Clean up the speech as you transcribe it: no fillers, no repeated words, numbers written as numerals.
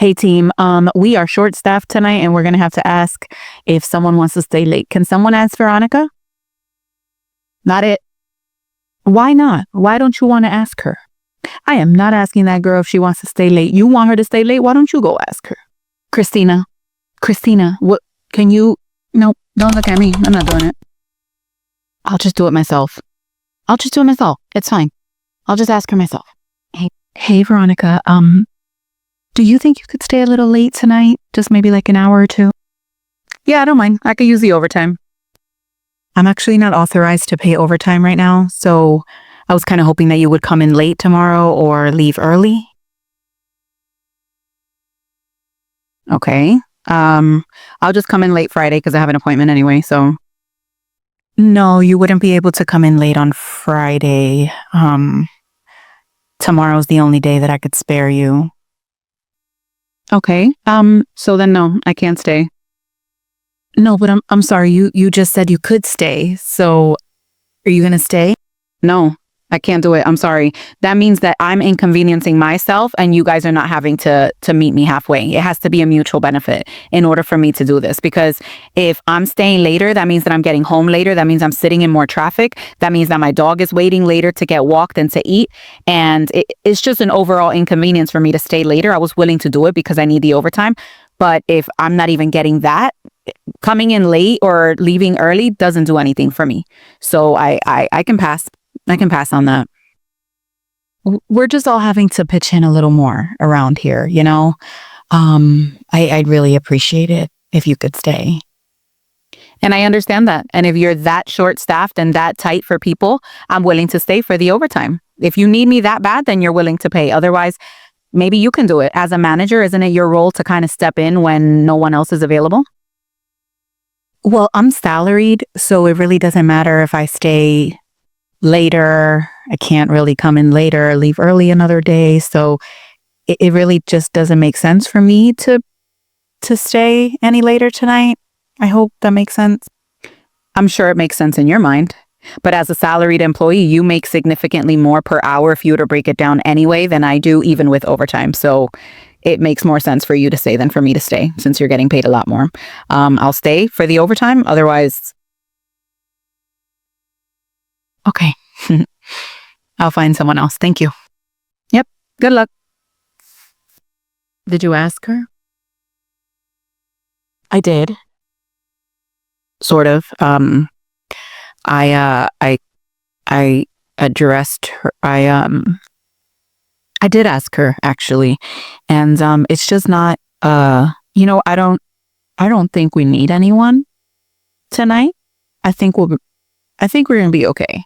Hey team, we are short staffed tonight and we're gonna have to ask if someone wants to stay late. Can someone ask Veronica? Not it. Why not? Why don't you want to ask her? I am not asking that girl if she wants to stay late. You want her to stay late? Why don't you go ask her? Christina, what can you? No, don't look at me. I'm not doing it. I'll just do it myself. It's fine. I'll just ask her myself. Hey, Veronica, do you think you could stay a little late tonight? Just maybe like an hour or two? Yeah, I don't mind. I could use the overtime. I'm actually not authorized to pay overtime right now, so I was kind of hoping that you would come in late tomorrow or leave early. Okay. I'll just come in late Friday because I have an appointment anyway, so. No, you wouldn't be able to come in late on Friday. Tomorrow's the only day that I could spare you. Okay. So then no, I can't stay. No, but I'm sorry. You just said you could stay. So are you going to stay? No, I can't do it. I'm sorry. That means that I'm inconveniencing myself and you guys are not having to meet me halfway. It has to be a mutual benefit in order for me to do this, because if I'm staying later, that means that I'm getting home later. That means I'm sitting in more traffic. That means that my dog is waiting later to get walked and to eat. And it's just an overall inconvenience for me to stay later. I was willing to do it because I need the overtime. But if I'm not even getting that, coming in late or leaving early doesn't do anything for me. So I can pass. I can pass on that. We're just all having to pitch in a little more around here, you know? I'd really appreciate it if you could stay. And I understand that. And if you're that short-staffed and that tight for people, I'm willing to stay for the overtime. If you need me that bad, then you're willing to pay. Otherwise, maybe you can do it. As a manager, isn't it your role to kind of step in when no one else is available? Well, I'm salaried, so it really doesn't matter if I stay later. I can't really come in later, leave early another day. So it really just doesn't make sense for me to stay any later tonight. I hope that makes sense. I'm sure it makes sense in your mind. But as a salaried employee, you make significantly more per hour if you were to break it down anyway than I do, even with overtime. So it makes more sense for you to stay than for me to stay, since you're getting paid a lot more. I'll stay for the overtime. Otherwise, okay. I'll find someone else. Thank you. Yep. Good luck. Did you ask her? I did. Sort of. I addressed her. I did ask her actually, and it's just not. I don't think we need anyone tonight. I think we're gonna be okay.